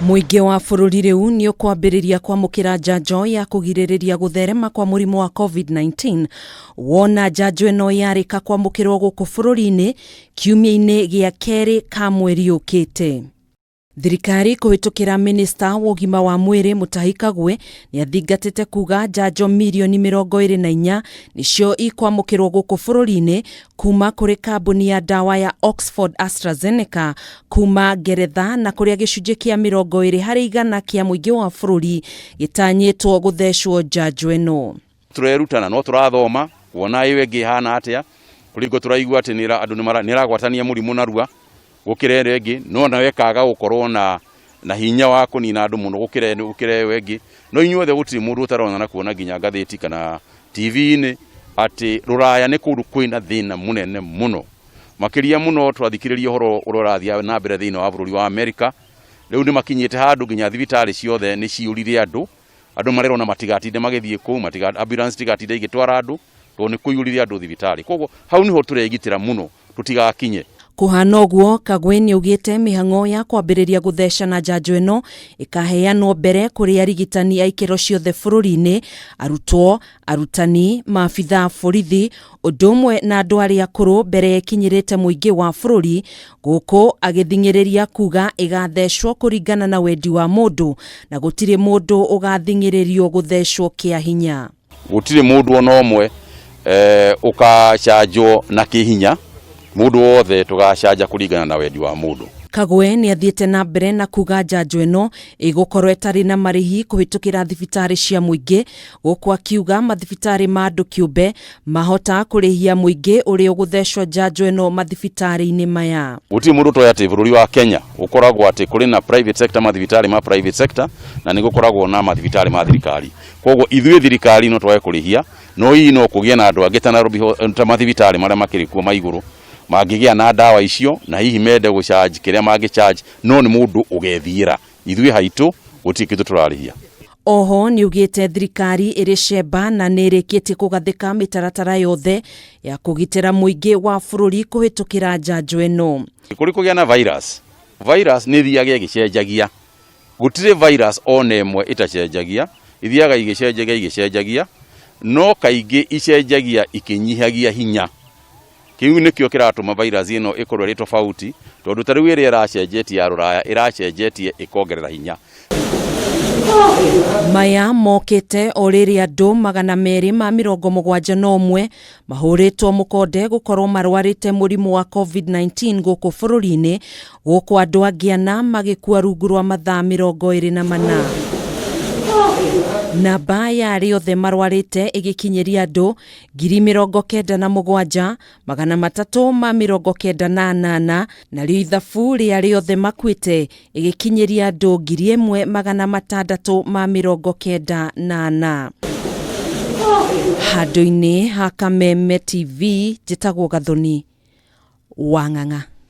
Muingi wa bururi riu ni ukwambiriria kwamukira njanjo ya kugiririria gutherema kwa murimu wa COVID-19 wona njanjo ino yarika kwamukirwo guku bururi-ini kiumia-ini gia keri ka mweri ukite. Thirikari kuhitukira minista wa ugima wa mwiri Mutahi Kagwe ni athingatite kuga njanjo milioni 24 nicio ikwamukirwo guku bururi-ini kuma kuri kambuni ya dawa ya Oxford AstraZeneca kuma Ngeretha na kuria gicunji kia 20% kia muingi wa bururi gitanyitwo guthecwo njanjo ino. Turerutana no turathoma kuona iwe ngihana atia kuringo turaigua ati andu niragwatania murimu narua gukire rengi no nawe kaga gukorwo na hinya wa kunina andu muno gukire wengi no inyuothe gutiri mundu utarona na kuona nginya ngatheti kana TV-ini ati ruraya ni kundu kwina thina munene muno makiria muno twathikiriria horo urorathia na mbere thina wa bururi wa America riu ni makinyite handu nginya thibitari ciothe ni ciurire andu marerona matigatinde magithie ku ambulance tigatinde igitwara andu to ni kuyurire andu thibitari koguo hau niho turegitira muno tutigakinye. Kuhana uguo Kagwe ni ugite mihango ya kwambiriria guthecana njanjo ino ikaheanwo mbere kuri arigitani a ikero ciothe bururi-ini, arutwo, arutani, maabitha borithi, udumwe na andu aria akuru mbere kinyirite muingi wa bururi guku agithingiriria kuga igathecwo kuringana na wendi wa mundu na gutiri mundu ugathingiririo guthecwo kia hinya. Gutiri mundu ona omwe ukacanjwo na kihinya, mundu wothe tugacanja kuringana na wendi wa mundu. Kagwe ni athiete na mbere na kuga njanjo ino igukorwo etari na marihi kuhitukira thibitari cia muingi guku akiuga mathibitari ma andu kiumbe mahota kurihia muingi uri uguthecwo njanjo ino mathibitari-ini maya. Gutiri mundu toya ati bururi wa Kenya ukoragwo ati kuri na private sector mathibitari ma private sector na nigukoragwo na mathibitari ma thirikari. Koguo ithuĩ thirikari no twae kurihia no ii no kugia na andu angĩ ta Nairobi ta mathibitari maria makiri kuo maiguru magigia na dawa icio na hihi mende gucharge kiria magicharge no ni mundu ugethiira ithuĩ haitu gutikitu turarihia. Oho ni ugite thirikari iri cemba na nirikite kugathika mitaratara yothe ya kugitira muingi wa bururi kuhitukira njanjo ino. Kuri kugia na virus ni thiaga igicenjagia, gutire virus ona imwe itacenjagia, ithiaga igicenjagia no kaingi icenjagia ikinyihagia hinya. Kiu nikio kiratuma virus ino ikorwo ri tofauti tondu tariu iri iracenjetie ya ruraya iracenjetie ikongerera hinya. Maya mokite oriri andu 271 mahuritwo mukonde gukorwo marwarite murimu wa COVID-19 guku bururi-ini guku andu angiana magikua rungu rwa mathaa 24. Namba ya aria othe marwarite igikinyiria andu 97,398 nario ithabu ria aria othe makuite igikinyiria andu 1,698. Handu-ini ha Kameme TV njitagwo Gathoni wa Ng'ang'a.